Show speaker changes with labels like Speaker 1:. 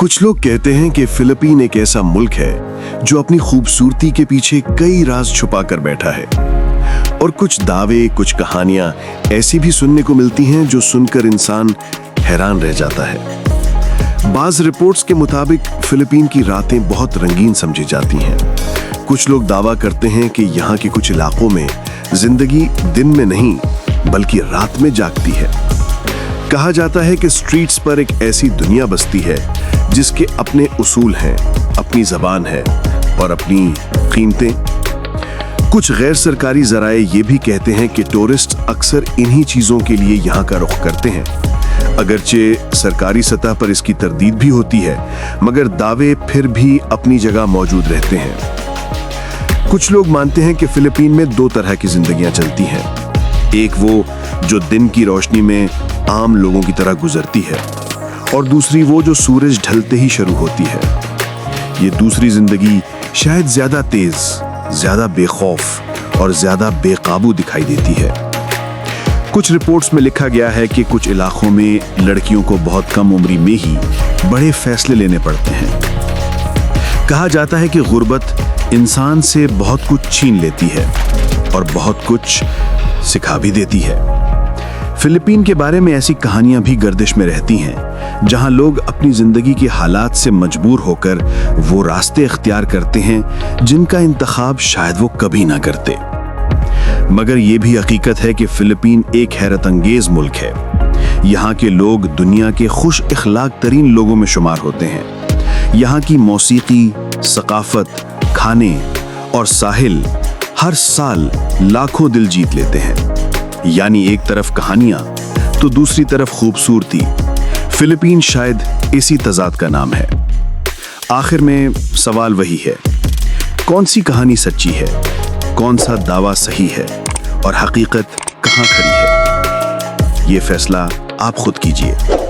Speaker 1: कुछ लोग कहते हैं कि फिलीपीन एक ऐसा मुल्क है जो अपनी खूबसूरती के पीछे कई राज छुपा कर बैठा है, और कुछ दावे, कुछ कहानियां ऐसी भी सुनने को मिलती हैं जो सुनकर इंसान हैरान रह जाता है। बाज रिपोर्ट्स के मुताबिक फिलीपीन की रातें बहुत रंगीन समझी जाती हैं। कुछ लोग दावा करते हैं कि यहाँ के कुछ इलाकों में जिंदगी दिन में नहीं बल्कि रात में जागती है। कहा जाता है कि स्ट्रीट्स पर एक ऐसी दुनिया बसती है जिसके अपने उसूल हैं, अपनी जबान है और अपनी कीमतें। कुछ गैर सरकारी जराए ये भी कहते हैं कि टूरिस्ट अक्सर इन्हीं चीजों के लिए यहाँ का रुख करते हैं। अगरचे सरकारी सतह पर इसकी तरदीद भी होती है, मगर दावे फिर भी अपनी जगह मौजूद रहते हैं। कुछ लोग मानते हैं कि फिलीपीन में दो तरह की जिंदगियां चलती हैं। एक वो जो दिन की रोशनी में आम लोगों की तरह गुजरती है, और दूसरी वो जो सूरज ढलते ही शुरू होती है। ये दूसरी जिंदगी शायद ज्यादा तेज, ज्यादा बेखौफ और ज्यादा बेकाबू दिखाई देती है। कुछ रिपोर्ट्स में लिखा गया है कि कुछ इलाकों में लड़कियों को बहुत कम उम्र में ही बड़े फैसले लेने पड़ते हैं। कहा जाता है कि गुर्बत इंसान से बहुत कुछ छीन लेती है और बहुत कुछ सिखा भी देती है। फिलीपीन के बारे में ऐसी कहानियां भी गर्दिश में रहती हैं, जहां लोग अपनी जिंदगी के हालात से मजबूर होकर वो रास्ते इख्तियार करते हैं जिनका इंतखाब शायद वो कभी ना करते। मगर ये भी हकीकत है कि फिलीपीन एक हैरत अंगेज मुल्क है। यहाँ के लोग दुनिया के खुश इखलाक तरीन लोगों में शुमार होते हैं। यहाँ की मौसीकी, सकाफत, खाने और साहिल हर साल लाखों दिल जीत लेते हैं। यानी एक तरफ कहानियां तो दूसरी तरफ खूबसूरती। फिलीपीन शायद इसी तजाद का नाम है। आखिर में सवाल वही है, कौन सी कहानी सच्ची है, कौन सा दावा सही है और हकीकत कहां खड़ी है? ये फैसला आप खुद कीजिए।